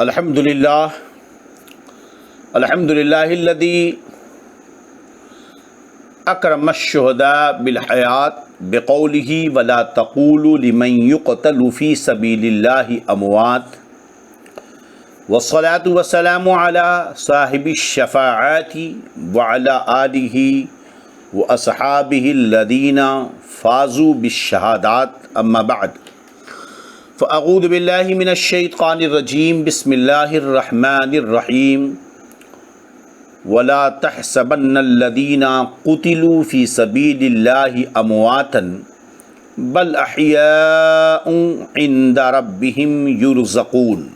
الحمدللہ الذی اکرم الشہداء بالحیات بقولہ ولا تقولوا لمن یقتل فی سبیل اللہ اموات والصلاة والسلام علی صاحب الشفاعات وعلی آلہ واصحابہ الذین فازوا بالشہادات اما بعد فاعوذ باللہ من الشیطان الرجیم بسم اللہ الرحمن الرحیم ولا تحسبن الذین قتلوا فی سبیل اللہ امواتا بل احیاء عند ربہم یرزقون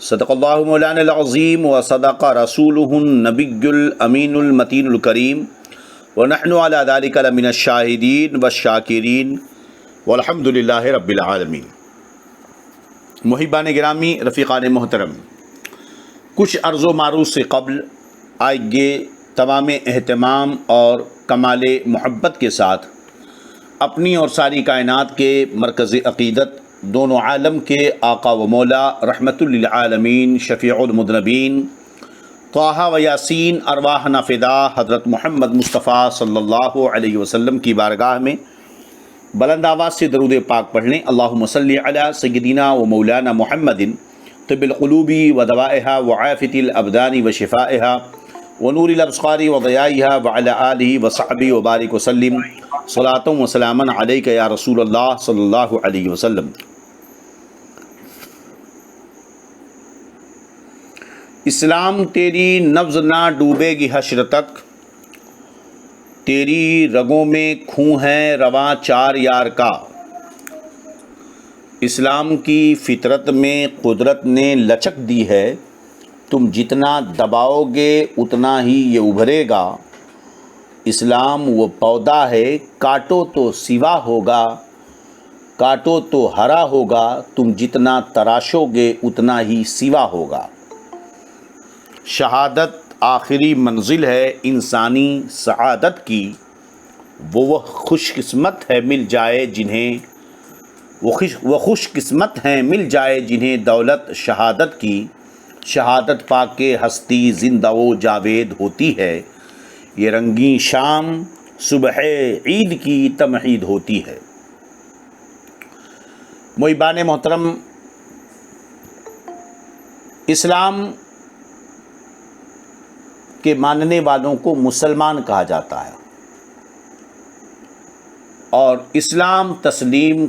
صدق اللہ مولانا العظیم وصدق رسولہ النبی الامین المتین الکریم ونحن علی ذلک لمن الشاہدین والشاکرین والحمد للہ رب العالمین۔ محبان گرامی، رفیقان محترم، کچھ عرض و معروض سے قبل آئیے تمام اہتمام اور کمال محبت کے ساتھ اپنی اور ساری کائنات کے مرکز عقیدت، دونوں عالم کے آقا و مولا، رحمت للعالمین، شفیع المذنبین، طٰہٰ و یاسین ارواحنا فدا حضرت محمد مصطفیٰ صلی اللہ علیہ وسلم کی بارگاہ میں بلند آواز سے درود پاک پڑھ لیں۔ اللہم صلی علی سیدنا و مولانا محمد طب القلوب و دوائها و عافیۃ الابدان و شفائها و نور الابصار و ضیائها وعلی آلہ و صحبہ و بارک وسلم صلاۃ و سلاما علیک یا رسول اللہ صلی اللہ علیہ وسلم۔ اسلام تیری نبض نہ ڈوبے گی حشر تک، تیری رگوں میں خون ہے رواں چار یار کا۔ اسلام کی فطرت میں قدرت نے لچک دی ہے، تم جتنا دباؤ گے اتنا ہی یہ ابھرے گا۔ اسلام وہ پودا ہے، کاٹو تو سیوا ہوگا، کاٹو تو ہرا ہوگا، تم جتنا تراشو گے اتنا ہی سیوا ہوگا۔ شہادت آخری منزل ہے انسانی سعادت کی، وہ خوش قسمت ہے مل جائے جنہیں وہ خوش قسمت ہیں مل جائے جنہیں دولت شہادت کی۔ شہادت پا کے ہستی زندہ و جاوید ہوتی ہے، یہ رنگین شام صبح عید کی تمہید ہوتی ہے۔ محبان محترم، اسلام کے ماننے والوں کو مسلمان کہا جاتا ہے، اور اسلام تسلیم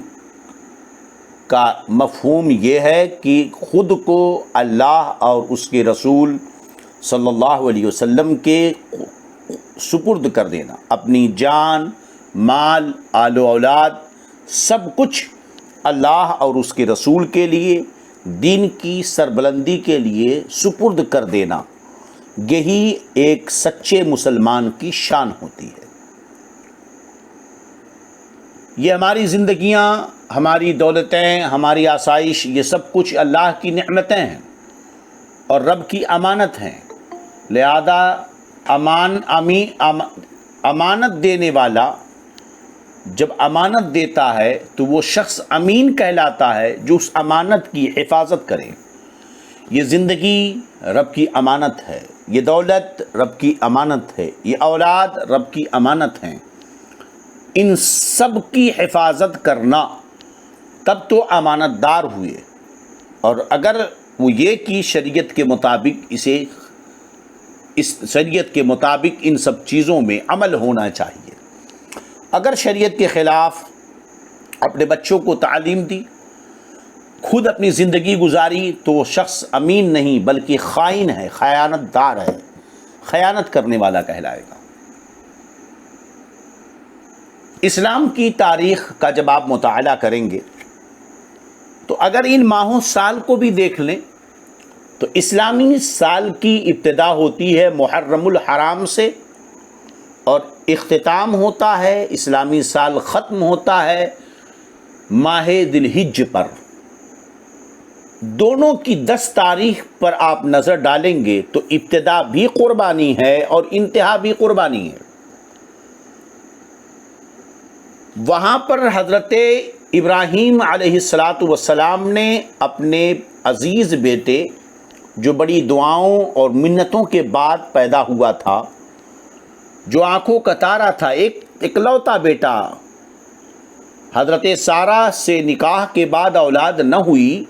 کا مفہوم یہ ہے کہ خود کو اللہ اور اس کے رسول صلی اللہ علیہ وسلم کے سپرد کر دینا، اپنی جان، مال، آل و اولاد، سب کچھ اللہ اور اس کے رسول کے لیے، دین کی سربلندی کے لیے سپرد کر دینا، یہی ایک سچے مسلمان کی شان ہوتی ہے۔ یہ ہماری زندگیاں، ہماری دولتیں، ہماری آسائش، یہ سب کچھ اللہ کی نعمتیں ہیں اور رب کی امانت ہیں، لہذا امانت دینے والا جب امانت دیتا ہے تو وہ شخص امین کہلاتا ہے جو اس امانت کی حفاظت کرے۔ یہ زندگی رب کی امانت ہے، یہ دولت رب کی امانت ہے، یہ اولاد رب کی امانت ہیں، ان سب کی حفاظت کرنا تب تو امانت دار ہوئے، اور اگر وہ یہ کہ شریعت کے مطابق اس شریعت کے مطابق ان سب چیزوں میں عمل ہونا چاہیے۔ اگر شریعت کے خلاف اپنے بچوں کو تعلیم دی، خود اپنی زندگی گزاری، تو وہ شخص امین نہیں بلکہ خائن ہے، خیانت دار ہے، خیانت کرنے والا کہلائے گا۔ اسلام کی تاریخ کا جب آپ مطالعہ کریں گے تو اگر ان ماہوں سال کو بھی دیکھ لیں تو اسلامی سال کی ابتدا ہوتی ہے محرم الحرام سے، اور اختتام ہوتا ہے، اسلامی سال ختم ہوتا ہے ماہ ذی الحجہ پر۔ دونوں کی 10 تاریخ پر آپ نظر ڈالیں گے تو ابتدا بھی قربانی ہے اور انتہا بھی قربانی ہے۔ وہاں پر حضرت ابراہیم علیہ السلام نے اپنے عزیز بیٹے جو بڑی دعاؤں اور منتوں کے بعد پیدا ہوا تھا، جو آنکھوں کا تارا تھا، ایک اکلوتا بیٹا، حضرت سارہ سے نکاح کے بعد اولاد نہ ہوئی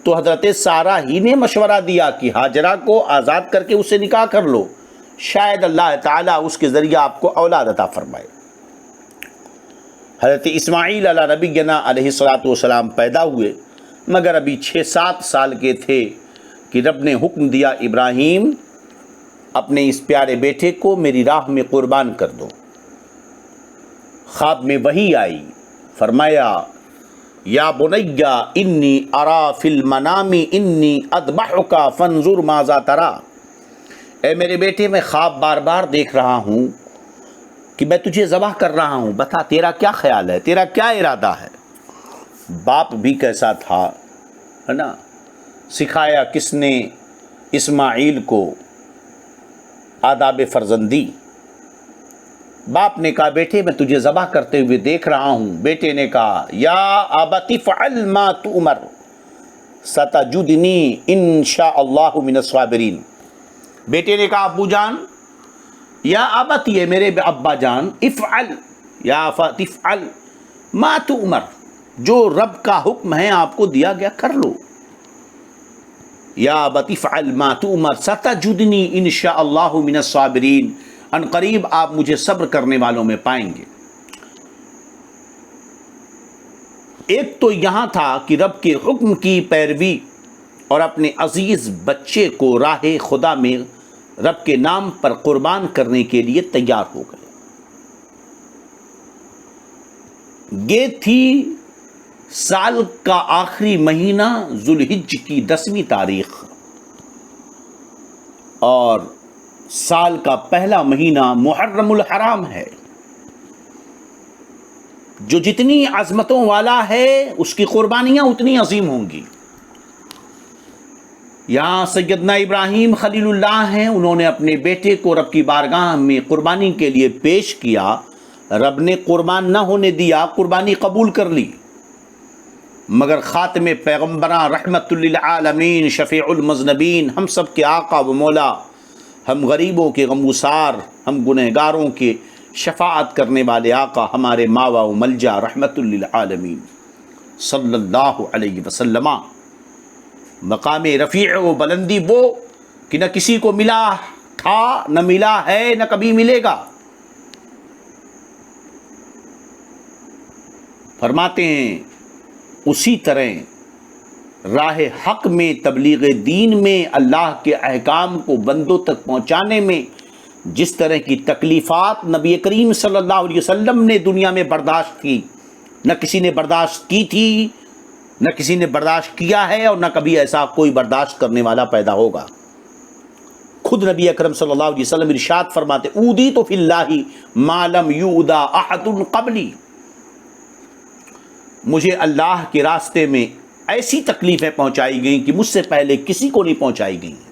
تو حضرت سارہ ہی نے مشورہ دیا کہ ہاجرہ کو آزاد کر کے اس سے نکاح کر لو، شاید اللہ تعالیٰ اس کے ذریعہ آپ کو اولاد عطا فرمائے۔ حضرت اسماعیل علیہ نبینا علیہ السلام پیدا ہوئے، مگر ابھی 6-7 سال کے تھے کہ رب نے حکم دیا ابراہیم اپنے اس پیارے بیٹے کو میری راہ میں قربان کر دو۔ خواب میں وحی آئی، فرمایا یا بنی انی ارا فی المنام انی اذبحک فانظر ماذا تری، اے میرے بیٹے میں خواب بار بار دیکھ رہا ہوں کہ میں تجھے ذبح کر رہا ہوں، بتا تیرا کیا خیال ہے، تیرا کیا ارادہ ہے۔ باپ بھی کیسا تھا، ہے نا، سکھایا کس نے اسماعیل کو آداب فرزندی۔ باپ نے کہا بیٹے میں تجھے ذبح کرتے ہوئے دیکھ رہا ہوں۔ بیٹے نے کہا یا ابت افعل ما تؤمر ستجدنی انشاء اللہ من الصابرین۔ بیٹے نے کہا ابو جان، یا ابت، یہ میرے ابا جان، افعل، یا افعل ما تؤمر، جو رب کا حکم ہے آپ کو دیا گیا کر لو۔ یا ابت افعل ما تؤمر ستجدنی انشاء اللہ من الصابرین، ان قریب آپ مجھے صبر کرنے والوں میں پائیں گے۔ ایک تو یہاں تھا کہ رب کے حکم کی پیروی اور اپنے عزیز بچے کو راہ خدا میں رب کے نام پر قربان کرنے کے لیے تیار ہو گئے۔ یہ تھی سال کا آخری مہینہ ذوالحج کی 10ویں تاریخ، اور سال کا پہلا مہینہ محرم الحرام ہے، جو جتنی عظمتوں والا ہے اس کی قربانیاں اتنی عظیم ہوں گی۔ یہاں سیدنا ابراہیم خلیل اللہ ہیں، انہوں نے اپنے بیٹے کو رب کی بارگاہ میں قربانی کے لیے پیش کیا، رب نے قربان نہ ہونے دیا، قربانی قبول کر لی، مگر خاتم پیغمبراں رحمت للعالمین شفیع المذنبین، ہم سب کے آقا و مولا، ہم غریبوں کے غمگسار، ہم گنہگاروں کے شفاعت کرنے والے آقا، ہمارے ماوا و ملجا رحمت للعالمین صلی اللہ علیہ وسلم، مقام رفیع و بلندی وہ کہ نہ کسی کو ملا تھا، نہ ملا ہے، نہ کبھی ملے گا۔ فرماتے ہیں اسی طرح راہ حق میں، تبلیغ دین میں، اللہ کے احکام کو بندوں تک پہنچانے میں جس طرح کی تکلیفات نبی کریم صلی اللہ علیہ وسلم نے دنیا میں برداشت کی، نہ کسی نے برداشت کی تھی، نہ کسی نے برداشت کیا ہے، اور نہ کبھی ایسا کوئی برداشت کرنے والا پیدا ہوگا۔ خود نبی اکرم صلی اللہ علیہ وسلم ارشاد فرماتے اوذیت فی اللہ ما لم یؤذ احد قبلی، مجھے اللہ کے راستے میں ایسی تکلیفیں پہنچائی گئیں کہ مجھ سے پہلے کسی کو نہیں پہنچائی گئیں۔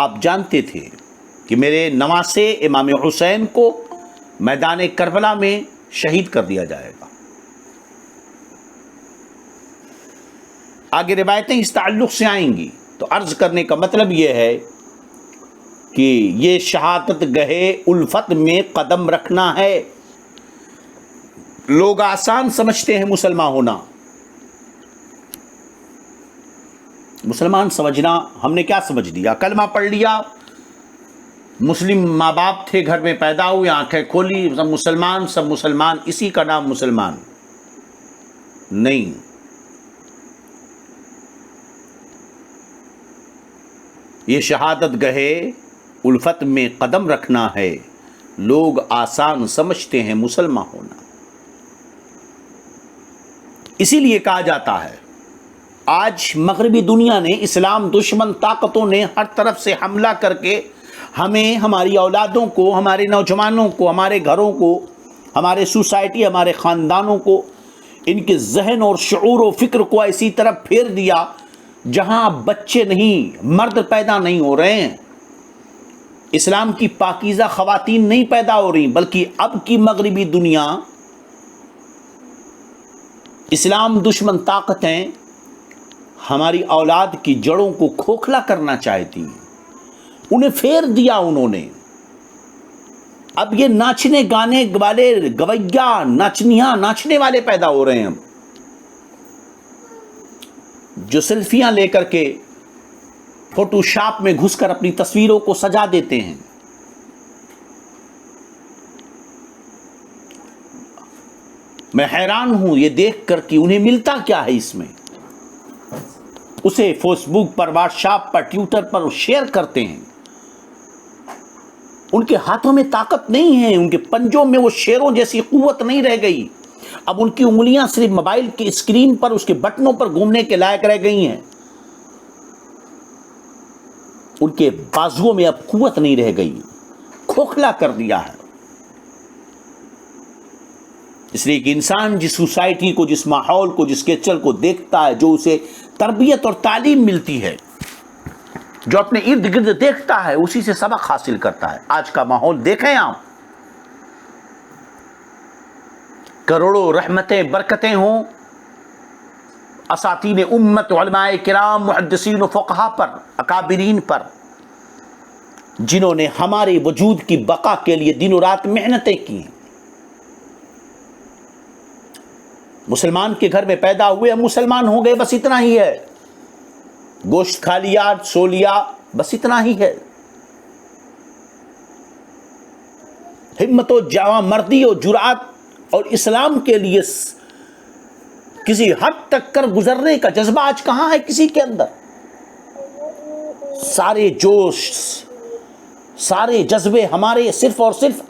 آپ جانتے تھے کہ میرے نواسے امام حسین کو میدان کربلا میں شہید کر دیا جائے گا۔ آگے روایتیں اس تعلق سے آئیں گی، تو عرض کرنے کا مطلب یہ ہے کہ یہ شہادت گہے الفت میں قدم رکھنا ہے۔ لوگ آسان سمجھتے ہیں مسلمان ہونا، مسلمان سمجھنا، ہم نے کیا سمجھ لیا؟ کلمہ پڑھ لیا، مسلم ماں باپ تھے، گھر میں پیدا ہوئے، آنکھیں کھولی، سب مسلمان، اسی کا نام مسلمان نہیں۔ یہ شہادت گہے الفت میں قدم رکھنا ہے، لوگ آسان سمجھتے ہیں مسلمان ہونا۔ اسی لیے کہا جاتا ہے آج مغربی دنیا نے، اسلام دشمن طاقتوں نے ہر طرف سے حملہ کر کے ہمیں، ہماری اولادوں کو، ہمارے نوجوانوں کو، ہمارے گھروں کو، ہمارے سوسائٹی، ہمارے خاندانوں کو، ان کے ذہن اور شعور و فکر کو ایسی طرف پھیر دیا جہاں بچے نہیں، مرد پیدا نہیں ہو رہے ہیں، اسلام کی پاکیزہ خواتین نہیں پیدا ہو رہی، بلکہ اب کی مغربی دنیا اسلام دشمن طاقتیں ہماری اولاد کی جڑوں کو کھوکھلا کرنا چاہتی ہیں، انہیں پھیر دیا انہوں نے۔ اب یہ ناچنے گانے والے گویا ناچنیاں ناچنے والے پیدا ہو رہے ہیں، جو سیلفیاں لے کر کے فوٹو شاپ میں گھس کر اپنی تصویروں کو سجا دیتے ہیں۔ میں حیران ہوں یہ دیکھ کر کہ انہیں ملتا کیا ہے اس میں، اسے فیس بک پر، واٹس ایپ پر، ٹویٹر پر شیئر کرتے ہیں۔ ان کے ہاتھوں میں طاقت نہیں ہے، ان کے پنجوں میں وہ شیروں جیسی قوت نہیں رہ گئی۔ اب ان کی انگلیاں صرف موبائل کی اسکرین پر، اس کے بٹنوں پر گھومنے کے لائق رہ گئی ہیں۔ ان کے بازوؤں میں اب قوت نہیں رہ گئی، کھوکھلا کر دیا ہے۔ اس لیے کہ انسان جس سوسائٹی کو، جس ماحول کو، جس کلچر کو دیکھتا ہے، جو اسے تربیت اور تعلیم ملتی ہے، جو اپنے ارد گرد دیکھتا ہے، اسی سے سبق حاصل کرتا ہے۔ آج کا ماحول دیکھیں آپ، کروڑوں رحمتیں برکتیں ہوں اساتین امت، علماء کرام، محدثین و فقہا پر، اکابرین پر، جنہوں نے ہمارے وجود کی بقا کے لیے دن و رات محنتیں کی ہیں۔ مسلمان کے گھر میں پیدا ہوئے، ہم مسلمان ہو گئے، بس اتنا ہی ہے۔ گوشت کھا لیا، سو لیا، بس اتنا ہی ہے۔ ہمت و جواں مردی و جرأت اور اسلام کے لیے کسی حد تک کر گزرنے کا جذبہ آج کہاں ہے کسی کے اندر؟ سارے جوش، سارے جذبے ہمارے صرف اور صرف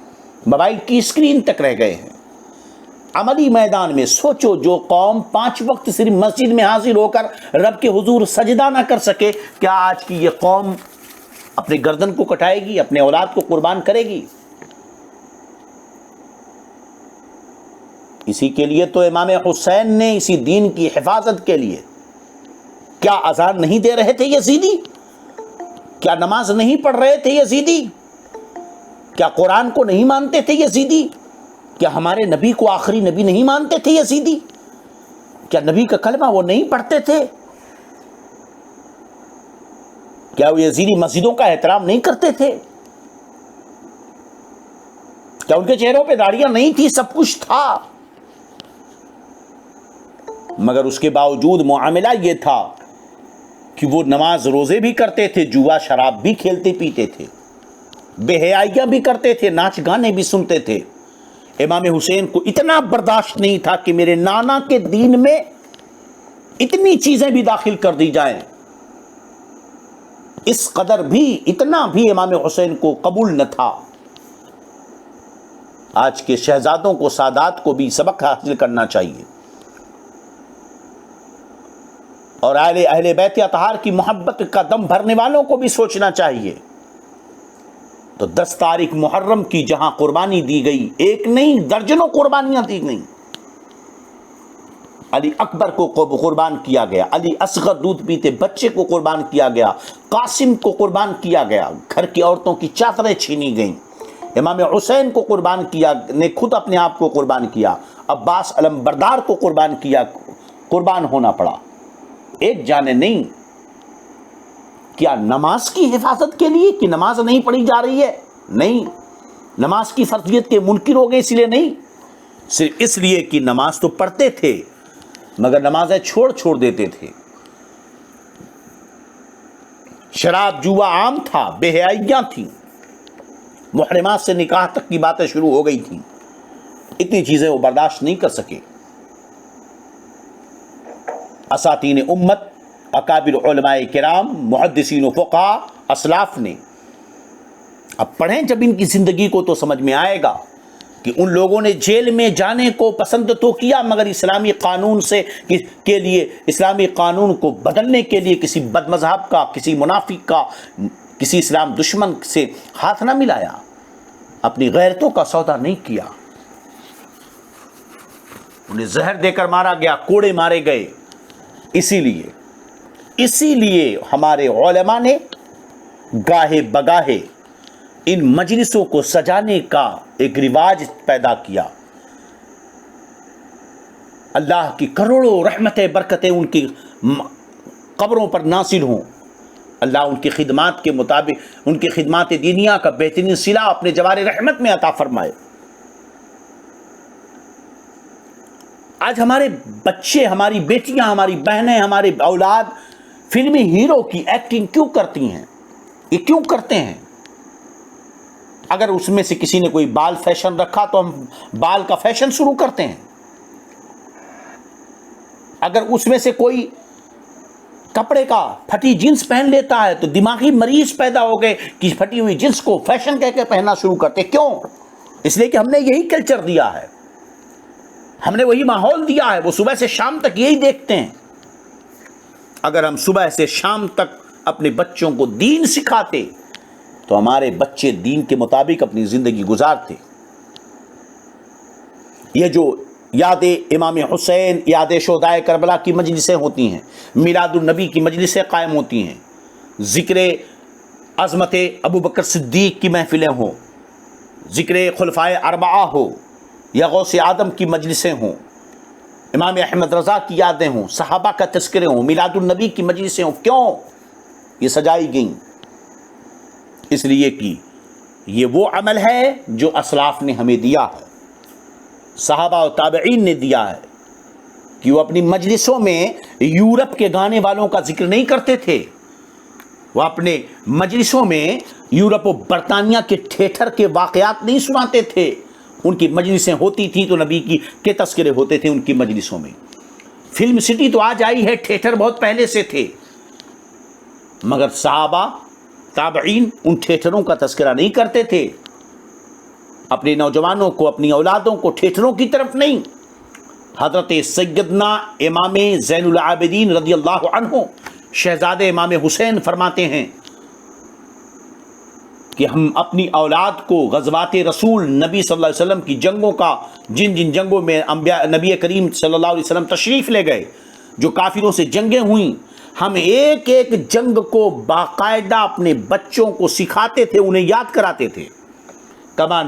موبائل کی اسکرین تک رہ گئے ہیں۔ عملی میدان میں سوچو، جو قوم 5 وقت صرف مسجد میں حاضر ہو کر رب کے حضور سجدہ نہ کر سکے، کیا آج کی یہ قوم اپنے گردن کو کٹائے گی، اپنے اولاد کو قربان کرے گی؟ اسی کے لیے تو امام حسین نے اسی دین کی حفاظت کے لیے، کیا اذان نہیں دے رہے تھے یزیدی؟ کیا نماز نہیں پڑھ رہے تھے یزیدی؟ کیا قرآن کو نہیں مانتے تھے یزیدی؟ کیا ہمارے نبی کو آخری نبی نہیں مانتے تھے یزیدی؟ کیا نبی کا کلمہ وہ نہیں پڑھتے تھے؟ کیا وہ یزیدی مسجدوں کا احترام نہیں کرتے تھے؟ کیا ان کے چہروں پہ داڑیاں نہیں تھی؟ سب کچھ تھا، مگر اس کے باوجود معاملہ یہ تھا کہ وہ نماز روزے بھی کرتے تھے، جوا شراب بھی کھیلتے پیتے تھے، بے حیائیاں بھی کرتے تھے، ناچ گانے بھی سنتے تھے۔ امام حسین کو اتنا برداشت نہیں تھا کہ میرے نانا کے دین میں اتنی چیزیں بھی داخل کر دی جائیں، اس قدر بھی، اتنا بھی امام حسین کو قبول نہ تھا۔ آج کے شہزادوں کو، سادات کو بھی سبق حاصل کرنا چاہیے، اور اہل بیت اطہار کی محبت کا دم بھرنے والوں کو بھی سوچنا چاہیے۔ تو 10 تاریخ محرم کی جہاں قربانی دی گئی، ایک نہیں درجنوں قربانیاں دی گئیں۔ علی اکبر کو قربان کیا گیا، علی اصغر دودھ پیتے بچے کو قربان کیا گیا، قاسم کو قربان کیا گیا، گھر کی عورتوں کی چادریں چھینی گئیں، امام حسین کو قربان کیا، نے خود اپنے آپ کو قربان کیا، عباس علم بردار کو قربان کیا، قربان ہونا پڑا، ایک جانے نہیں۔ کیا نماز کی حفاظت کے لیے کہ نماز نہیں پڑھی جا رہی ہے؟ نہیں، نماز کی فرضیت کے منکر ہو گئے اس لیے نہیں، صرف اس لیے کہ نماز تو پڑھتے تھے مگر نمازیں چھوڑ دیتے تھے۔ شراب جوا عام تھا، بے حیائیاں تھیں، محرمات سے نکاح تک کی باتیں شروع ہو گئی تھیں، اتنی چیزیں وہ برداشت نہیں کر سکے۔ اساتین امت، اکابر علماء کرام، محدثین و فقہا، اسلاف نے، اب پڑھیں جب ان کی زندگی کو تو سمجھ میں آئے گا کہ ان لوگوں نے جیل میں جانے کو پسند تو کیا، مگر اسلامی قانون کے لیے، اسلامی قانون کو بدلنے کے لیے کسی بد مذہب کا، کسی منافق کا، کسی اسلام دشمن سے ہاتھ نہ ملایا، اپنی غیرتوں کا سودا نہیں کیا۔ انہیں زہر دے کر مارا گیا، کوڑے مارے گئے۔ اسی لیے ہمارے علماء نے گاہے بگاہے ان مجلسوں کو سجانے کا ایک رواج پیدا کیا۔ اللہ کی کروڑوں رحمتیں برکتیں ان کی قبروں پر نازل ہوں. اللہ ان کی خدمات کے مطابق ان کی خدمات دینیہ کا بہترین صلہ اپنے جوار رحمت میں عطا فرمائے. آج ہمارے بچے، ہماری بیٹیاں، ہماری بہنیں، ہمارے اولاد فلمی ہیرو کی ایکٹنگ کیوں کرتی ہیں؟ یہ کیوں کرتے ہیں؟ اگر اس میں سے کسی نے کوئی بال فیشن رکھا تو ہم بال کا فیشن شروع کرتے ہیں. اگر اس میں سے کوئی کپڑے کا پھٹی جنس پہن لیتا ہے تو دماغی مریض پیدا ہو گئے کہ پھٹی ہوئی جنس کو فیشن کہہ کے پہننا شروع کرتے. کیوں؟ اس لیے کہ ہم نے یہی کلچر دیا ہے، ہم نے وہی ماحول دیا ہے. وہ صبح سے شام تک یہی دیکھتے ہیں. اگر ہم صبح سے شام تک اپنے بچوں کو دین سکھاتے تو ہمارے بچے دین کے مطابق اپنی زندگی گزارتے. یہ جو یاد امام حسین، یاد شہدائے کربلا کی مجلسیں ہوتی ہیں، میلاد النبی کی مجلسیں قائم ہوتی ہیں، ذکر عظمت ابو بکر صدیق کی محفلیں ہوں، ذکر خلفائے اربعہ ہو، یا غوث آدم کی مجلسیں ہوں، امام احمد رضا کی یادیں ہوں، صحابہ کا تذکرے ہوں، میلاد النبی کی مجلسیں ہوں. کیوں یہ سجائی گئیں؟ اس لیے کہ یہ وہ عمل ہے جو اسلاف نے ہمیں دیا ہے، صحابہ و تابعین نے دیا ہے، کہ وہ اپنی مجلسوں میں یورپ کے گانے والوں کا ذکر نہیں کرتے تھے. وہ اپنے مجلسوں میں یورپ و برطانیہ کے تھیٹر کے واقعات نہیں سناتے تھے. ان کی مجلسیں ہوتی تھیں تو نبی کے تذکرے ہوتے تھے ان کی مجلسوں میں. فلم سٹی تو آج آئی ہے، تھیٹر بہت پہلے سے تھے، مگر صحابہ تابعین ان تھیٹروں کا تذکرہ نہیں کرتے تھے. اپنے نوجوانوں کو، اپنی اولادوں کو تھیٹروں کی طرف نہیں. حضرت سیدنا امام زین العابدین رضی اللہ عنہ شہزادے امام حسین فرماتے ہیں کہ ہم اپنی اولاد کو غزوات رسول نبی صلی اللہ علیہ وسلم کی جنگوں کا، جن جن جنگوں میں نبی کریم صلی اللہ علیہ وسلم تشریف لے گئے، جو کافروں سے جنگیں ہوئیں، ہم ایک ایک جنگ کو باقاعدہ اپنے بچوں کو سکھاتے تھے، انہیں یاد کراتے تھے. کما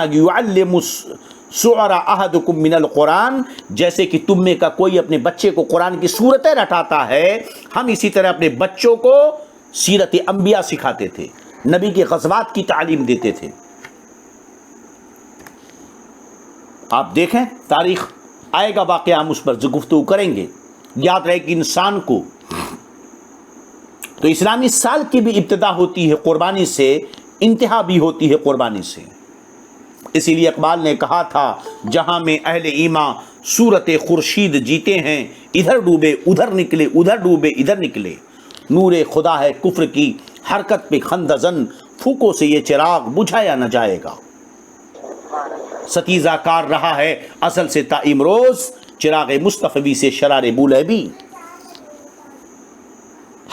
یعلم الصغر احدکم من القرآن، جیسے کہ تم میں کا کوئی اپنے بچے کو قرآن کی صورتیں رٹاتا ہے، ہم اسی طرح اپنے بچوں کو سیرت انبیاء سکھاتے تھے، نبی کے غزوات کی تعلیم دیتے تھے. آپ دیکھیں تاریخ آئے گا واقعہ، ہم اس پر گفتگو کریں گے. یاد رہے کہ انسان کو تو اسلامی سال کی بھی ابتدا ہوتی ہے قربانی سے، انتہا بھی ہوتی ہے قربانی سے. اسی لیے اقبال نے کہا تھا، جہاں میں اہل ایمان صورت خورشید جیتے ہیں، ادھر ڈوبے ادھر نکلے، ادھر ڈوبے ادھر نکلے. نور خدا ہے کفر کی حرکت پہ خندزن، پھوکوں سے یہ چراغ بجھایا نہ جائے گا. ستیزہ کار رہا ہے اصل سے تا امروز، چراغ مصطفی سے شرار بولہبی.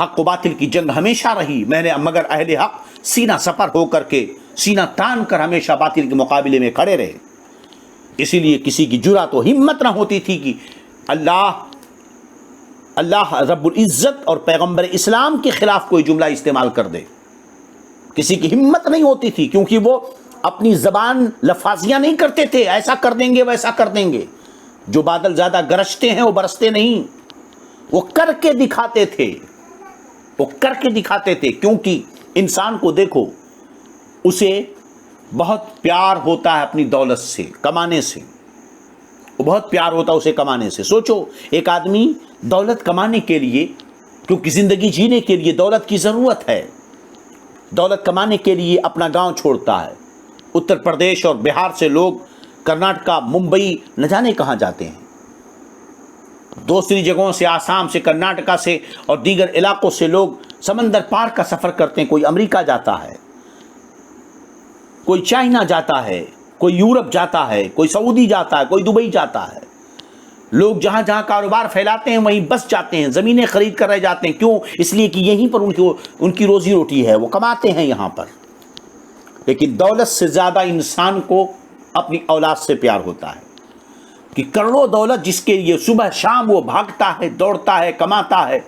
حق و باطل کی جنگ ہمیشہ رہی، میں نے مگر اہل حق سینہ سپر ہو کر کے، سینہ تان کر ہمیشہ باطل کے مقابلے میں کھڑے رہے. اسی لیے کسی کی جرأت و ہمت نہ ہوتی تھی کہ اللہ رب العزت اور پیغمبر اسلام کے خلاف کوئی جملہ استعمال کر دے. کسی کی ہمت نہیں ہوتی تھی، کیونکہ وہ اپنی زبان لفاظیاں نہیں کرتے تھے، ایسا کر دیں گے ویسا کر دیں گے. جو بادل زیادہ گرجتے ہیں وہ برستے نہیں، وہ کر کے دکھاتے تھے، وہ کر کے دکھاتے تھے. کیونکہ انسان کو دیکھو، اسے بہت پیار ہوتا ہے اپنی دولت سے، کمانے سے، وہ بہت پیار ہوتا ہے اسے کمانے سے. سوچو ایک آدمی دولت کمانے کے لیے، کیونکہ زندگی جینے کے لیے دولت کی ضرورت ہے، دولت کمانے کے لیے اپنا گاؤں چھوڑتا ہے. اتر پردیش اور بہار سے لوگ کرناٹکا، ممبئی نہ جانے کہاں جاتے ہیں. دوسری جگہوں سے، آسام سے، کرناٹکا سے اور دیگر علاقوں سے لوگ سمندر پار کا سفر کرتے ہیں. کوئی امریکہ جاتا ہے، کوئی چائنا جاتا ہے، کوئی یورپ جاتا ہے، کوئی سعودی جاتا ہے، کوئی دبئی جاتا ہے. لوگ جہاں جہاں کاروبار پھیلاتے ہیں وہیں بس جاتے ہیں، زمینیں خرید کر رہ جاتے ہیں. کیوں؟ اس لیے کہ یہیں پر ان کی روزی روٹی ہے، وہ کماتے ہیں یہاں پر. لیکن دولت سے زیادہ انسان کو اپنی اولاد سے پیار ہوتا ہے، کہ کروڑوں دولت جس کے لیے صبح شام وہ بھاگتا ہے، دوڑتا ہے، کماتا ہے،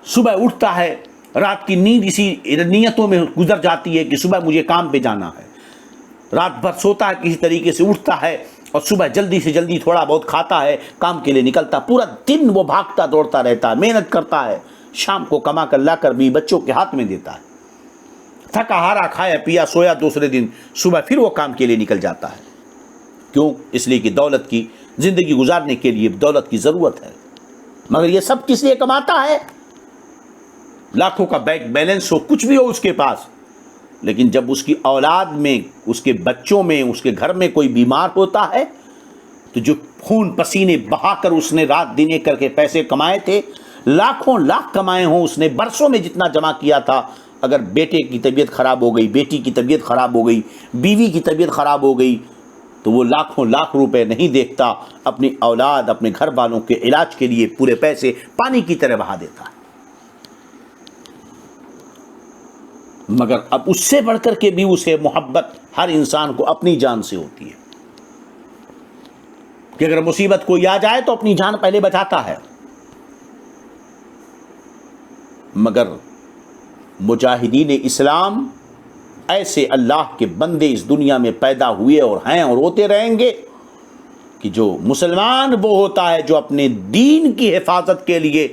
صبح اٹھتا ہے، رات کی نیند اسی نیتوں میں گزر جاتی ہے کہ صبح مجھے کام پہ جانا ہے. رات بھر سوتا ہے، کسی طریقے سے اٹھتا ہے اور صبح جلدی سے جلدی تھوڑا بہت کھاتا ہے، کام کے لیے نکلتا، پورا دن وہ بھاگتا دوڑتا رہتا ہے، محنت کرتا ہے، شام کو کما کر لا کر بھی بچوں کے ہاتھ میں دیتا ہے، تھکا ہارا کھایا پیا سویا، دوسرے دن صبح پھر وہ کام کے لیے نکل جاتا ہے۔ کیوں؟ اس لیے کہ دولت کی زندگی گزارنے کے لیے دولت کی ضرورت ہے۔ مگر یہ سب کس لیے کماتا ہے؟ لاکھوں کا بینک بیلنس ہو، کچھ بھی ہو اس کے پاس، لیکن جب اس کی اولاد میں، اس کے بچوں میں، اس کے گھر میں کوئی بیمار ہوتا ہے تو جو خون پسینے بہا کر اس نے رات دن ایک کر کے پیسے کمائے تھے، لاکھوں لاکھ کمائے ہوں اس نے، برسوں میں جتنا جمع کیا تھا، اگر بیٹے کی طبیعت خراب ہو گئی، بیٹی کی طبیعت خراب ہو گئی، بیوی کی طبیعت خراب ہو گئی، تو وہ لاکھوں لاکھ روپے نہیں دیکھتا، اپنی اولاد، اپنے گھر والوں کے علاج کے لیے پورے پیسے پانی کی طرح بہا دیتا ہے۔ مگر اب اس سے بڑھ کر کے بھی اسے محبت ہر انسان کو اپنی جان سے ہوتی ہے کہ اگر مصیبت کوئی آ جائے تو اپنی جان پہلے بچاتا ہے۔ مگر مجاہدین اسلام ایسے اللہ کے بندے اس دنیا میں پیدا ہوئے اور ہیں اور ہوتے رہیں گے کہ جو مسلمان وہ ہوتا ہے جو اپنے دین کی حفاظت کے لیے،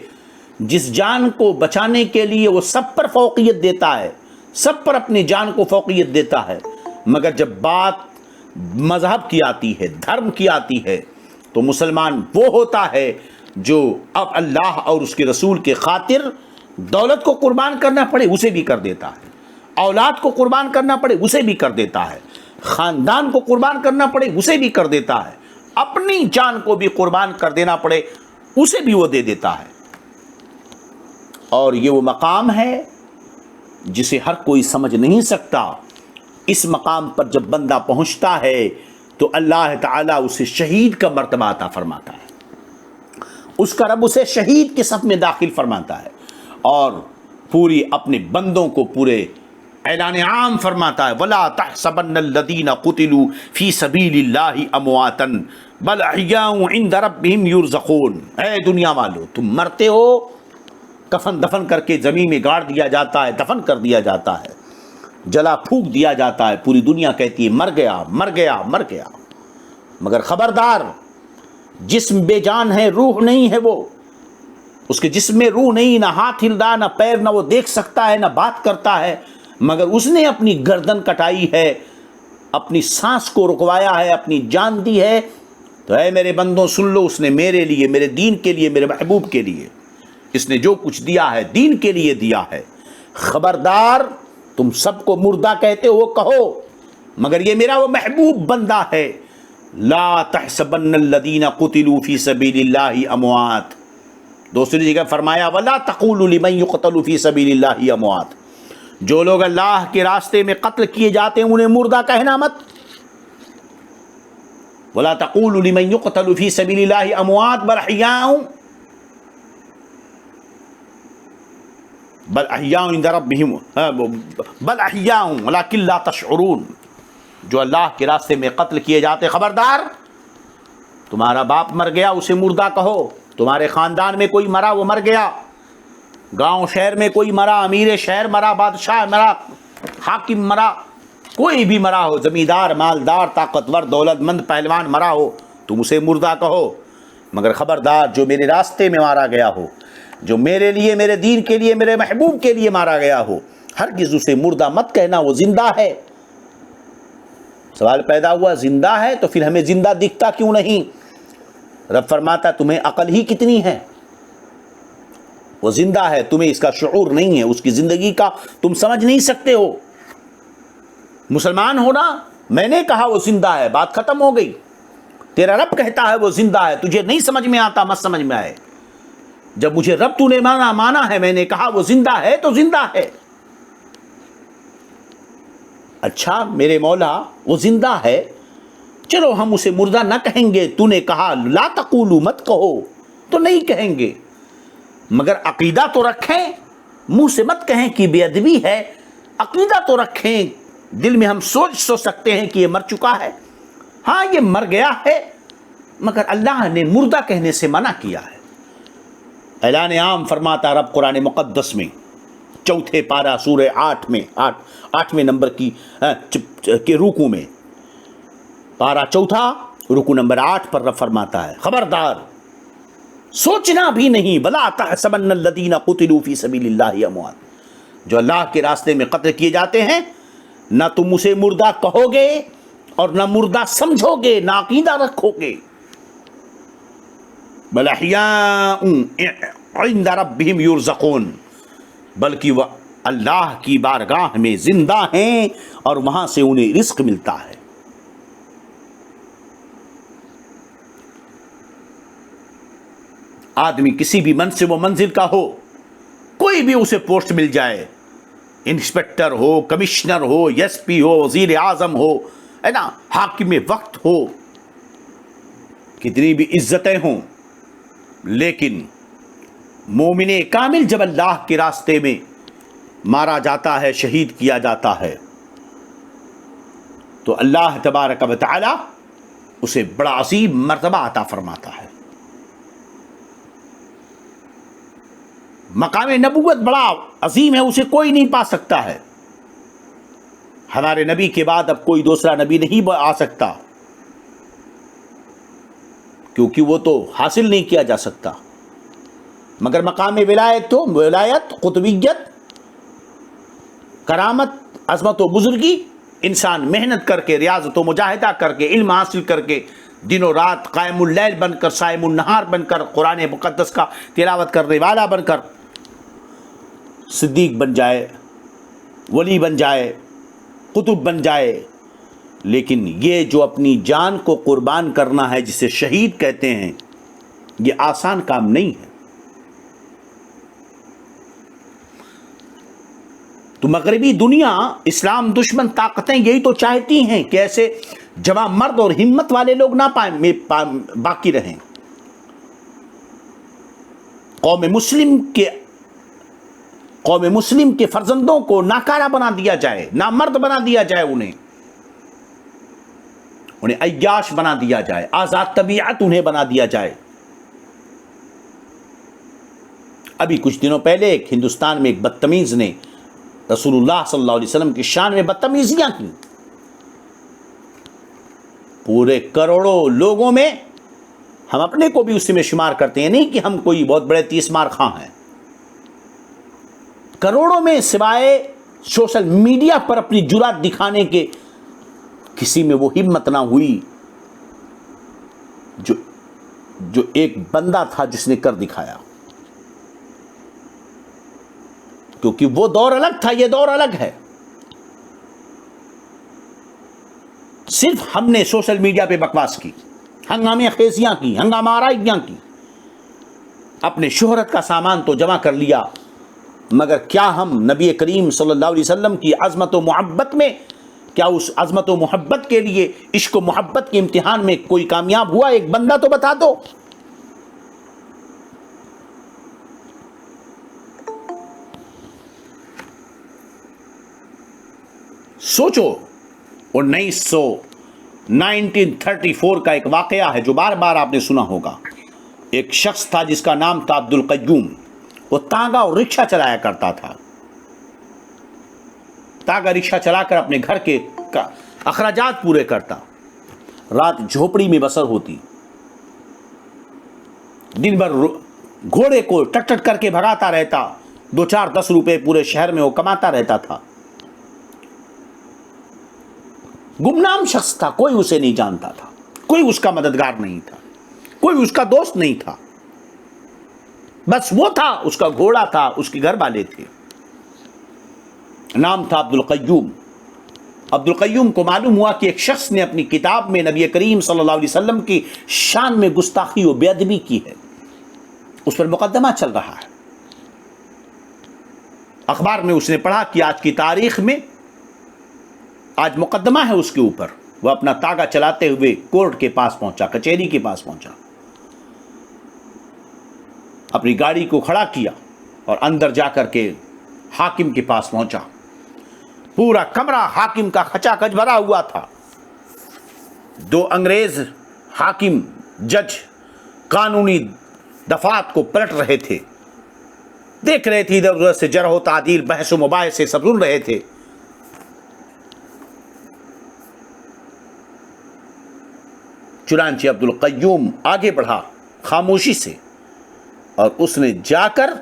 جس جان کو بچانے کے لیے وہ سب پر فوقیت دیتا ہے، سب پر اپنی جان کو فوقیت دیتا ہے۔ مگر جب بات مذہب کی آتی ہے، دھرم کی آتی ہے، تو مسلمان وہ ہوتا ہے جو اب اللہ اور اس کے رسول کے خاطر دولت کو قربان کرنا پڑے اسے بھی کر دیتا ہے، اولاد کو قربان کرنا پڑے اسے بھی کر دیتا ہے، خاندان کو قربان کرنا پڑے اسے بھی کر دیتا ہے، اپنی جان کو بھی قربان کر دینا پڑے اسے بھی وہ دے دیتا ہے۔ اور یہ وہ مقام ہے جسے ہر کوئی سمجھ نہیں سکتا۔ اس مقام پر جب بندہ پہنچتا ہے تو اللہ تعالیٰ اسے شہید کا مرتبہ عطا فرماتا ہے، اس کا رب اسے شہید کے صف میں داخل فرماتا ہے، اور پوری اپنے بندوں کو پورے اعلان عام فرماتا ہے، وَلَا تَحْسَبَنَّ الَّذِينَ قُتِلُوا فِي سَبِيلِ اللَّهِ أَمْوَاتًا بَلْ أَحْيَاءٌ عِندَ رَبِّهِمْ يُرْزَقُونَ۔ اے دنیا والو، تم مرتے ہو، کفن دفن کر کے زمین میں گاڑ دیا جاتا ہے، دفن کر دیا جاتا ہے، جلا پھونک دیا جاتا ہے، پوری دنیا کہتی ہے مر گیا مر گیا مر گیا۔ مگر خبردار، جسم بے جان ہے، روح نہیں ہے، وہ اس کے جسم میں روح نہیں، نہ ہاتھ ہلدا، نہ پیر، نہ وہ دیکھ سکتا ہے، نہ بات کرتا ہے، مگر اس نے اپنی گردن کٹائی ہے، اپنی سانس کو رکوایا ہے، اپنی جان دی ہے۔ تو اے میرے بندوں سن لو، اس نے میرے لیے، میرے دین کے لیے، میرے محبوب کے لیے اس نے جو کچھ دیا ہے دین کے لیے دیا ہے۔ خبردار، تم سب کو مردہ کہتے ہو کہو، مگر یہ میرا وہ محبوب بندہ ہے۔ لا تحسبن الذین قتلوا فی سبیل اللہ اموات، دوسری جگہ فرمایا ولا تقولوا لمن یقتل فی سبیل اللہ اموات، جو لوگ اللہ کے راستے میں قتل کیے جاتے ہیں انہیں مردہ کہنا مت۔ ولا تقولوا لمن یقتل فی سبیل اللہ اموات بل احیاء عند ربہم بل احیاء ولکن لا تشعرون، جو اللہ کے راستے میں قتل کیے جاتے، خبردار، تمہارا باپ مر گیا اسے مردہ کہو، تمہارے خاندان میں کوئی مرا وہ مر گیا، گاؤں شہر میں کوئی مرا، امیر شہر مرا، بادشاہ مرا، حاکم مرا، کوئی بھی مرا ہو، زمیندار، مالدار، طاقتور، دولت مند، پہلوان مرا ہو، تم اسے مردہ کہو، مگر خبردار جو میرے راستے میں مارا گیا ہو، جو میرے لیے، میرے دین کے لیے، میرے محبوب کے لیے مارا گیا ہو، ہرگز اسے مردہ مت کہنا، وہ زندہ ہے۔ سوال پیدا ہوا زندہ ہے تو پھر ہمیں زندہ دکھتا کیوں نہیں؟ رب فرماتا تمہیں عقل ہی کتنی ہے، وہ زندہ ہے، تمہیں اس کا شعور نہیں ہے، اس کی زندگی کا تم سمجھ نہیں سکتے ہو۔ مسلمان ہونا، میں نے کہا وہ زندہ ہے، بات ختم ہو گئی۔ تیرا رب کہتا ہے وہ زندہ ہے، تجھے نہیں سمجھ میں آتا، مت سمجھ میں آئے۔ جب مجھے رب تو نے مانا ہے، میں نے کہا وہ زندہ ہے تو زندہ ہے۔ اچھا میرے مولا وہ زندہ ہے، چلو ہم اسے مردہ نہ کہیں گے، تو نے کہا لا تقولو، مت کہو، تو نہیں کہیں گے، مگر عقیدہ تو رکھیں، منہ سے مت کہیں کہ بے ادبی ہے، عقیدہ تو رکھیں، دل میں ہم سوچ سکتے ہیں کہ یہ مر چکا ہے، ہاں یہ مر گیا ہے، مگر اللہ نے مردہ کہنے سے منع کیا ہے۔ اعلان عام فرماتا رب قرآن مقدس میں، چوتھے پارہ سورہ 8 میں، 8ویں نمبر کی رکوع میں، پارہ چوتھا رکو نمبر 8 پر رب فرماتا ہے خبردار سوچنا بھی نہیں ولا تحسبن الذین قتلوا فی سبیل اللہ اموات، جو اللہ کے راستے میں قتل کیے جاتے ہیں نہ تم اسے مردہ کہو گے اور نہ مردہ سمجھو گے، نہ عقیدہ رکھو گے، بل احیاء عند ربہم یرزقون، بلکہ وہ اللہ کی بارگاہ میں زندہ ہیں اور وہاں سے انہیں رزق ملتا ہے۔ آدمی کسی بھی منصب و منزل کا ہو، کوئی بھی اسے پوسٹ مل جائے، انسپیکٹر ہو، کمشنر ہو، ایس پی ہو، وزیر اعظم ہو، ہے نا، حاکم وقت ہو، کتنی بھی عزتیں ہوں، لیکن مومن کامل جب اللہ کے راستے میں مارا جاتا ہے، شہید کیا جاتا ہے، تو اللہ تبارک و تعالی اسے بڑا عظیم مرتبہ عطا فرماتا ہے۔ مقام نبوت بڑا عظیم ہے، اسے کوئی نہیں پا سکتا ہے۔ ہمارے نبی کے بعد اب کوئی دوسرا نبی نہیں آ سکتا، کیونکہ وہ تو حاصل نہیں کیا جا سکتا، مگر مقام ولایت تو ولایت، قطبیت، کرامت، عظمت و بزرگی انسان محنت کر کے، ریاضت و مجاہدہ کر کے، علم حاصل کر کے، دن و رات قائم اللیل بن کر، صائم النہار بن کر، قرآن مقدس کا تلاوت کرنے والا بن کر صدیق بن جائے، ولی بن جائے، قطب بن جائے۔ لیکن یہ جو اپنی جان کو قربان کرنا ہے، جسے شہید کہتے ہیں، یہ آسان کام نہیں ہے۔ تو مغربی دنیا، اسلام دشمن طاقتیں یہی تو چاہتی ہیں کہ ایسے جوان مرد اور ہمت والے لوگ نہ باقی رہیں، قوم مسلم کے فرزندوں کو ناکارہ بنا دیا جائے، نامرد بنا دیا جائے، انہیں عیاش بنا دیا جائے، آزاد طبیعت انہیں بنا دیا جائے۔ ابھی کچھ دنوں پہلے ایک ہندوستان میں ایک بدتمیز نے رسول اللہ صلی اللہ علیہ وسلم کی شان میں بدتمیزیاں کی، پورے کروڑوں لوگوں میں، ہم اپنے کو بھی اسی میں شمار کرتے ہیں، نہیں کہ ہم کوئی بہت بڑے تیس مار خاں ہیں، کروڑوں میں سوائے سوشل میڈیا پر اپنی جرات دکھانے کے کسی میں وہ ہمت نہ ہوئی جو ایک بندہ تھا جس نے کر دکھایا، کیونکہ وہ دور الگ تھا، یہ دور الگ ہے۔ صرف ہم نے سوشل میڈیا پہ بکواس کی، ہنگامے خیزیاں کی، ہنگامہ آرائیاں کی، اپنے شہرت کا سامان تو جمع کر لیا، مگر کیا ہم نبی کریم صلی اللہ علیہ وسلم کی عظمت و محبت میں، کیا اس عظمت و محبت کے لیے، عشق و محبت کے امتحان میں کوئی کامیاب ہوا؟ ایک بندہ تو بتا دو۔ سوچو 1934 کا ایک واقعہ ہے جو بار بار آپ نے سنا ہوگا۔ ایک شخص تھا جس کا نام تھا عبد القیوم، وہ تانگا اور رکشہ چلایا کرتا تھا، تانگا رکشہ چلا کر اپنے گھر کے اخراجات پورے کرتا، رات جھوپڑی میں بسر ہوتی، دن بھر گھوڑے کو ٹٹ ٹٹ کر کے بھگاتا رہتا، 2-4-10 روپے پورے شہر میں وہ کماتا رہتا تھا۔ گمنام شخص تھا، کوئی اسے نہیں جانتا تھا، کوئی اس کا مددگار نہیں تھا، کوئی اس کا دوست نہیں تھا، بس وہ تھا، اس کا گھوڑا تھا، اس کے گھر والے تھے، نام تھا عبد القیوم۔ عبد القیوم کو معلوم ہوا کہ ایک شخص نے اپنی کتاب میں نبی کریم صلی اللہ علیہ وسلم کی شان میں گستاخی و بے ادبی کی ہے، اس پر مقدمہ چل رہا ہے۔ اخبار میں اس نے پڑھا کہ آج کی تاریخ میں آج مقدمہ ہے اس کے اوپر۔ وہ اپنا تاگا چلاتے ہوئے کورٹ کے پاس پہنچا، کچہری کے پاس پہنچا، اپنی گاڑی کو کھڑا کیا اور اندر جا کر کے حاکم کے پاس پہنچا۔ پورا کمرہ حاکم کا کھچا کھچ بھرا ہوا تھا، 2 انگریز حاکم، جج، قانونی دفعات کو پلٹ رہے تھے، دیکھ رہے تھے ادھر ادھر سے، جرح و تعدیل، بحث و مباحثے سب سن رہے تھے۔ چنانچہ عبد القیوم آگے بڑھا خاموشی سے، اور اس نے جا کر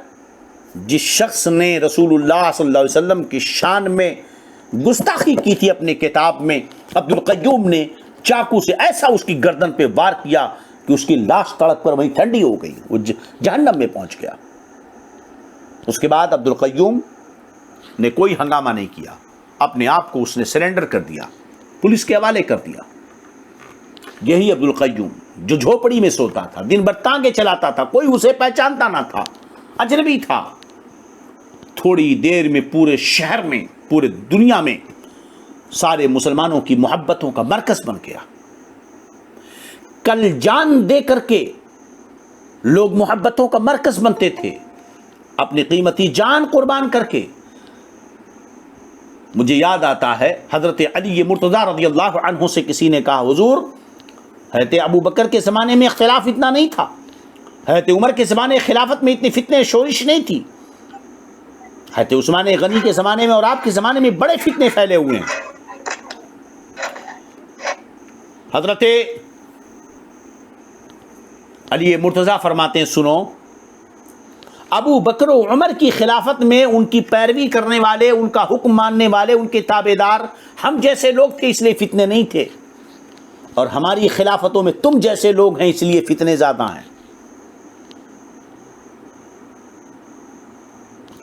جس شخص نے رسول اللہ صلی اللہ علیہ وسلم کی شان میں گستاخی کی تھی اپنے کتاب میں، عبد القیوم نے چاقو سے ایسا اس کی گردن پہ وار کیا کہ اس کی لاش تڑپ کر وہیں ٹھنڈی ہو گئی، وہ جہنم میں پہنچ گیا۔ اس کے بعد عبد القیوم نے کوئی ہنگامہ نہیں کیا، اپنے آپ کو اس نے سرنڈر کر دیا، پولیس کے حوالے کر دیا۔ یہی عبد القیوم جو جھوپڑی میں سوتا تھا، دن بھر ٹانگے چلاتا تھا، کوئی اسے پہچانتا نہ تھا، اجنبی تھا، تھوڑی دیر میں پورے شہر میں، پورے دنیا میں سارے مسلمانوں کی محبتوں کا مرکز بن گیا۔ کل جان دے کر کے لوگ محبتوں کا مرکز بنتے تھے، اپنی قیمتی جان قربان کر کے۔ مجھے یاد آتا ہے حضرت علی مرتضیٰ رضی اللہ عنہ سے کسی نے کہا، حضور حضرت ابو بکر کے زمانے میں اختلاف اتنا نہیں تھا، حضرت عمر کے زمانے خلافت میں اتنی فتنے شورش نہیں تھی، حضرت عثمان غنی کے زمانے میں اور آپ کے زمانے میں بڑے فتنے پھیلے ہوئے ہیں۔ حضرت علی مرتضیٰ فرماتے ہیں، سنو، ابو بکر و عمر کی خلافت میں ان کی پیروی کرنے والے، ان کا حکم ماننے والے، ان کے تابع دار ہم جیسے لوگ تھے، اس لیے فتنے نہیں تھے، اور ہماری خلافتوں میں تم جیسے لوگ ہیں، اس لیے فتنے زیادہ ہیں۔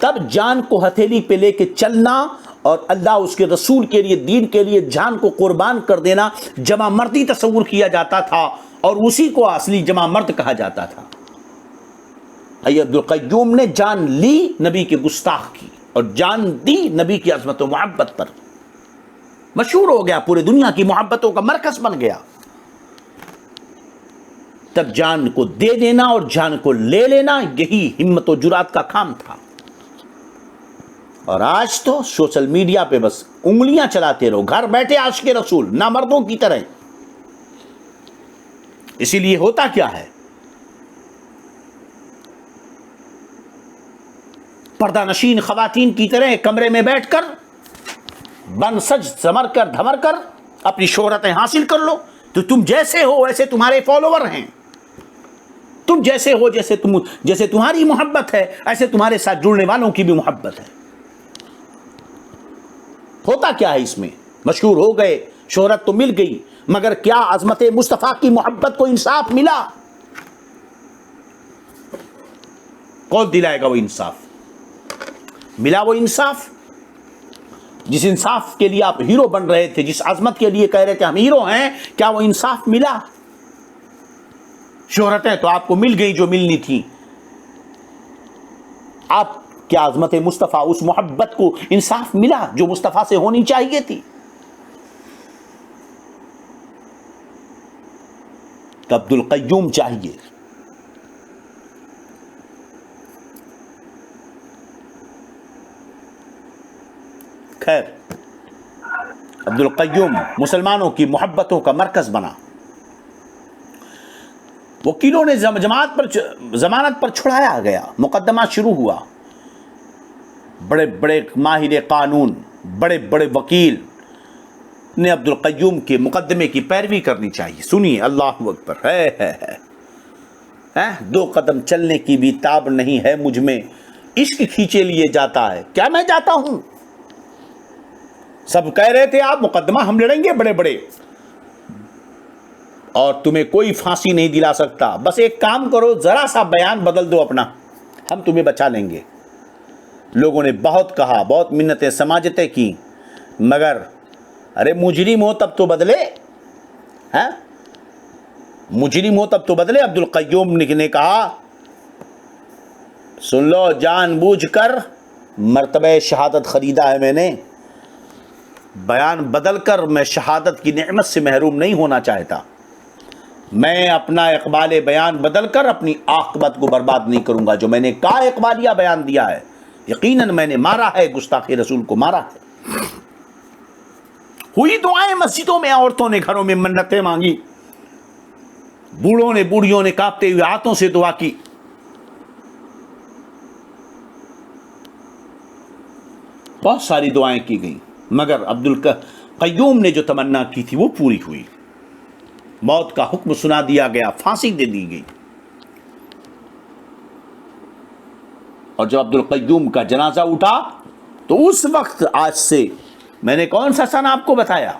تب جان کو ہتھیلی پہ لے کے چلنا اور اللہ اس کے رسول کے لیے، دین کے لیے جان کو قربان کر دینا جمع مردی تصور کیا جاتا تھا، اور اسی کو اصلی جمع مرد کہا جاتا تھا۔ عبد القیوم نے جان لی نبی کے گستاخ کی، اور جان دی نبی کی عظمت و محبت پر، مشہور ہو گیا، پورے دنیا کی محبتوں کا مرکز بن گیا۔ تب جان کو دے دینا اور جان کو لے لینا، یہی ہمت و جرات کا کام تھا۔ اور آج تو سوشل میڈیا پہ بس انگلیاں چلاتے رہو، گھر بیٹھے عاشق رسول، نامردوں کی طرح۔ اسی لیے ہوتا کیا ہے، پردہ نشین خواتین کی طرح کمرے میں بیٹھ کر بن سج سمر کر دھمر کر اپنی شہرتیں حاصل کر لو، تو تم جیسے ہو ویسے تمہارے فالوور ہیں، تم جیسے ہو، جیسے تمہاری محبت ہے، ایسے تمہارے ساتھ جڑنے والوں کی بھی محبت ہے۔ ہوتا کیا ہے اس میں، مشہور ہو گئے، شہرت تو مل گئی، مگر کیا عظمت مصطفیٰ کی محبت کو انصاف ملا؟ کون دلائے گا وہ انصاف؟ ملا وہ انصاف؟ جس انصاف کے لیے آپ ہیرو بن رہے تھے، جس عظمت کے لیے کہہ رہے تھے ہم ہیرو ہیں، کیا وہ انصاف ملا؟ شہرتیں تو آپ کو مل گئی جو ملنی تھی، آپ کیا عظمت مصطفیٰ، اس محبت کو انصاف ملا جو مصطفیٰ سے ہونی چاہیے تھی؟ عبد القیوم چاہیے۔ خیر، عبد القیوم مسلمانوں کی محبتوں کا مرکز بنا۔ وکیلوں نے ضمانت پر چھڑایا گیا، مقدمہ شروع ہوا، بڑے بڑے ماہر قانون، بڑے بڑے وکیل نے عبد القیوم کے مقدمے کی پیروی کرنی چاہیے۔ سنیے، اللہ اکبر، ہے 2 قدم چلنے کی بھی تاب نہیں ہے مجھ میں، عشق کھینچے لیے جاتا ہے، کیا میں جاتا ہوں؟ سب کہہ رہے تھے آپ مقدمہ ہم لڑیں گے بڑے بڑے، اور تمہیں کوئی پھانسی نہیں دلا سکتا، بس ایک کام کرو، ذرا سا بیان بدل دو اپنا، ہم تمہیں بچا لیں گے۔ لوگوں نے بہت کہا، بہت منتیں سماجتیں کی، مگر ارے مجرم ہو تب تو بدلے، مجرم ہو تب تو بدلے۔ عبد القیوم نے کہا، سن لو، جان بوجھ کر مرتبہ شہادت خریدا ہے میں نے، بیان بدل کر میں شہادت کی نعمت سے محروم نہیں ہونا چاہتا، میں اپنا اقبال بیان بدل کر اپنی عاقبت کو برباد نہیں کروں گا۔ جو میں نے کہا اقبالیہ بیان دیا ہے، یقیناً میں نے مارا ہے، گستاخی رسول کو مارا ہے۔ ہوئی دعائیں مسجدوں میں، عورتوں نے گھروں میں منتیں مانگی، بوڑھوں نے بوڑھیوں نے کانپتے ہوئے ہاتھوں سے دعا کی۔ بہت ساری دعائیں کی گئیں، مگر عبد القیوم نے جو تمنا کی تھی وہ پوری ہوئی۔ موت کا حکم سنا دیا گیا، پھانسی دے دی گئی۔ اور جب عبد القیوم کا جنازہ اٹھا تو اس وقت، آج سے میں نے کون سا سن آپ کو بتایا،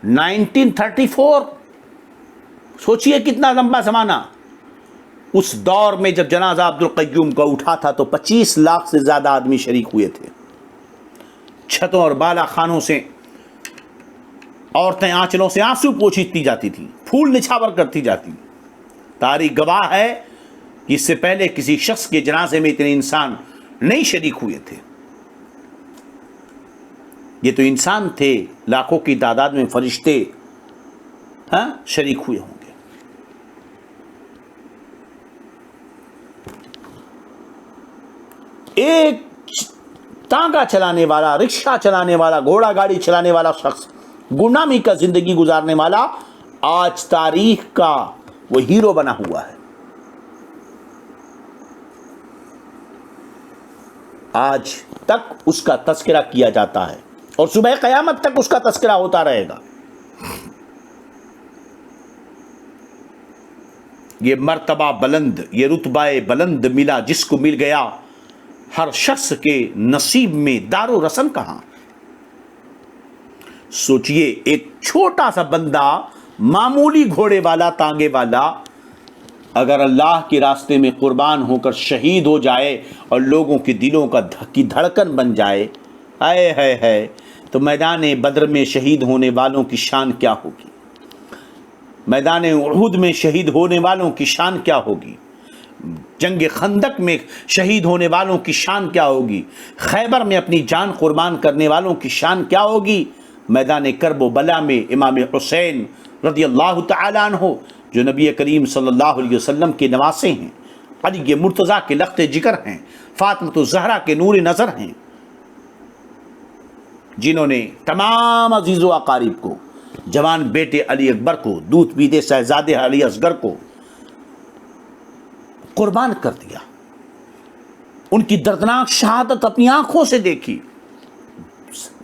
1934، سوچئے کتنا لمبا زمانہ۔ اس دور میں جب جنازہ عبد القیوم کا اٹھا تھا تو 25 لاکھ سے زیادہ آدمی شریک ہوئے تھے۔ چھتوں اور بالا خانوں سے عورتیں آنچلوں سے آنسو پوچھتی جاتی تھیں، پھول نچھاور کرتی جاتی۔ تاریخ گواہ ہے کہ اس سے پہلے کسی شخص کے جنازے میں اتنے انسان نہیں شریک ہوئے تھے۔ یہ تو انسان تھے، لاکھوں کی تعداد میں فرشتے شریک ہوئے ہوں گے۔ ایک ٹانگا چلانے والا، رکشہ چلانے والا، گھوڑا گاڑی چلانے والا شخص، غلامی کا زندگی گزارنے والا، آج تاریخ کا وہ ہیرو بنا ہوا ہے۔ آج تک اس کا تذکرہ کیا جاتا ہے اور صبح قیامت تک اس کا تذکرہ ہوتا رہے گا۔ یہ مرتبہ بلند، یہ رتبہ بلند ملا جس کو مل گیا، ہر شخص کے نصیب میں دار و رسن کہاں۔ سوچئے ایک چھوٹا سا بندہ، معمولی گھوڑے والا، تانگے والا، اگر اللہ کے راستے میں قربان ہو کر شہید ہو جائے اور لوگوں کے دلوں کی دھڑکن بن جائے، ہے تو میدان بدر میں شہید ہونے والوں کی شان کیا ہوگی، میدان احد میں شہید ہونے والوں کی شان کیا ہوگی، جنگ خندق میں شہید ہونے والوں کی شان کیا ہوگی، خیبر میں اپنی جان قربان کرنے والوں کی شان کیا ہوگی، میدان کرب و بلا میں امام حسین رضی اللہ تعالیٰ عنہ جو نبی کریم صلی اللہ علیہ وسلم کے نواسے ہیں، علی مرتضیٰ کے لخت جگر ہیں، فاطمۃ الزہرا کے نور نظر ہیں، جنہوں نے تمام عزیز و اقارب کو، جوان بیٹے علی اکبر کو، دودھ پیتے شہزادے علی اصغر کو قربان کر دیا، ان کی دردناک شہادت اپنی آنکھوں سے دیکھی،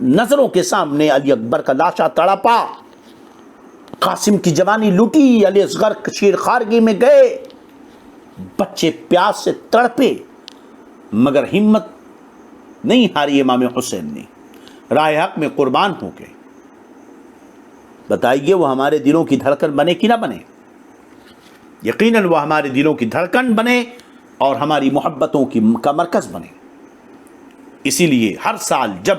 نظروں کے سامنے علی اکبر کا لاشا تڑپا، قاسم کی جوانی لوٹی، علی اصغر شیر خارگی میں گئے، بچے پیاس سے تڑپے، مگر ہمت نہیں ہاری امام حسین نے، راہ حق میں قربان ہو گئے۔ بتائیے وہ ہمارے دلوں کی دھڑکن بنے کہ نہ بنے؟ یقیناً وہ ہمارے دلوں کی دھڑکن بنے اور ہماری محبتوں کا مرکز بنے۔ اسی لیے ہر سال جب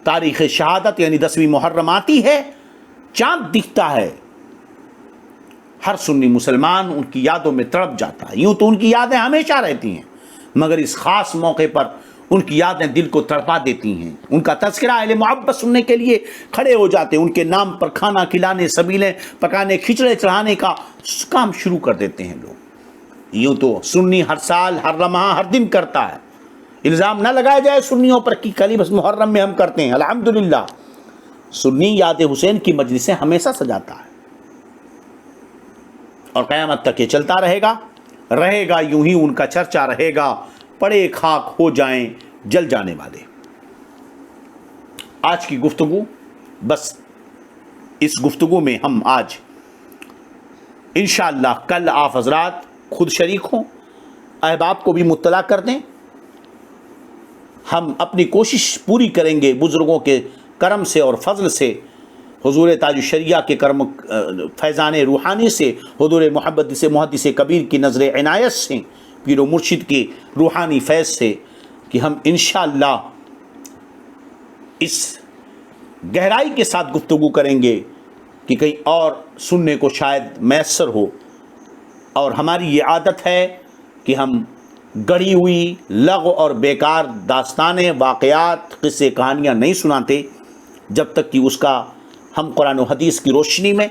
تاریخ شہادت یعنی 10ویں محرم آتی ہے، چاند دکھتا ہے، ہر سنی مسلمان ان کی یادوں میں تڑپ جاتا ہے۔ یوں تو ان کی یادیں ہمیشہ رہتی ہیں، مگر اس خاص موقع پر ان کی یادیں دل کو تڑپا دیتی ہیں۔ ان کا تذکرہ اہل محبت سننے کے لیے کھڑے ہو جاتے ہیں، ان کے نام پر کھانا کھلانے، سبیلیں پکانے، کھچڑے چڑھانے کا کام شروع کر دیتے ہیں لوگ۔ یوں تو سنی ہر سال، ہر لمحہ، ہر دن کرتا ہے۔ الزام نہ لگایا جائے سنیوں پر کہ خالی بس محرم میں ہم کرتے ہیں۔ الحمدللہ سنی یاد حسین کی مجلسیں ہمیشہ سجاتا ہے اور قیامت تک یہ چلتا رہے گا یوں ہی ان کا چرچا رہے گا، پڑے خاک ہو جائیں جل جانے والے۔ آج کی گفتگو، بس اس گفتگو میں ہم آج انشاءاللہ کل آپ حضرات خود شریک ہوں، احباب کو بھی مطلع کر دیں۔ ہم اپنی کوشش پوری کریں گے بزرگوں کے کرم سے اور فضل سے، حضور تاج الشریعہ کے کرم فیضان روحانی سے، حضور محدث کبیر کی نظر عنایت سے، پیر و مرشد کے روحانی فیض سے، کہ ہم انشاءاللہ اس گہرائی کے ساتھ گفتگو کریں گے کہ کہیں اور سننے کو شاید میسر ہو۔ اور ہماری یہ عادت ہے کہ ہم گڑھی ہوئی لغو اور بیکار داستانیں، واقعات، قصے، کہانیاں نہیں سناتے جب تک کہ اس کا ہم قرآن و حدیث کی روشنی میں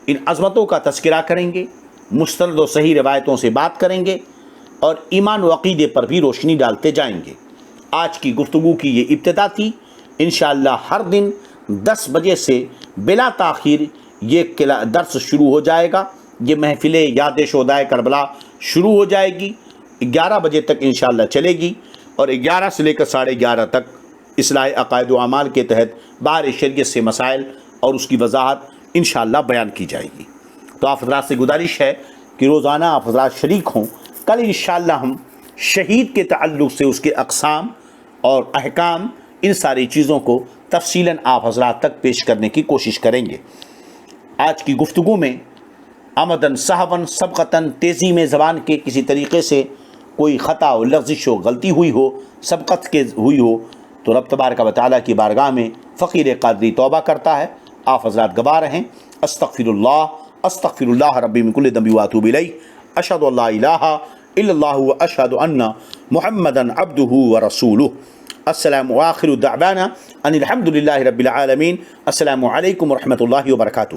ان عظمتوں کا تذکرہ کریں گے، مستند و صحیح روایتوں سے بات کریں گے اور ایمان و عقیدے پر بھی روشنی ڈالتے جائیں گے۔ آج کی گفتگو کی یہ ابتدا تھی۔ انشاءاللہ ہر دن 10 بجے سے بلا تاخیر یہ درس شروع ہو جائے گا، یہ محفل یاد شہدائے کربلا شروع ہو جائے گی، 11 بجے تک انشاءاللہ چلے گی، اور 11 سے لے کر 11:30 تک اصلاح عقائد و اعمال کے تحت باہر شریعت سے مسائل اور اس کی وضاحت انشاءاللہ بیان کی جائے گی۔ تو آپ حضرات سے گزارش ہے کہ روزانہ آپ حضرات شریک ہوں۔ کل انشاءاللہ ہم شہید کے تعلق سے اس کے اقسام اور احکام، ان ساری چیزوں کو تفصیلاً آپ حضرات تک پیش کرنے کی کوشش کریں گے۔ آج کی گفتگو میں عمداً سہواً سبقتاً تیزی میں زبان کے کسی طریقے سے کوئی خطا و لغزش و غلطی ہوئی ہو، سبقت کے ہوئی ہو، تو رب تبارک و تعالیٰ کی بارگاہ میں فقیر قادری توبہ کرتا ہے۔ آپ حضرات گواہ رہیں، استغفر اللہ ربی من کل ذنب واتوب الیہ، اشہد ان لا الہ الا اللہ واشہد ان محمدا عبدہ ورسولہ۔ السلام وآخر دعوانا ان الحمد للہ رب العالمین۔ السلام علیکم ورحمۃ اللہ وبرکاتہ۔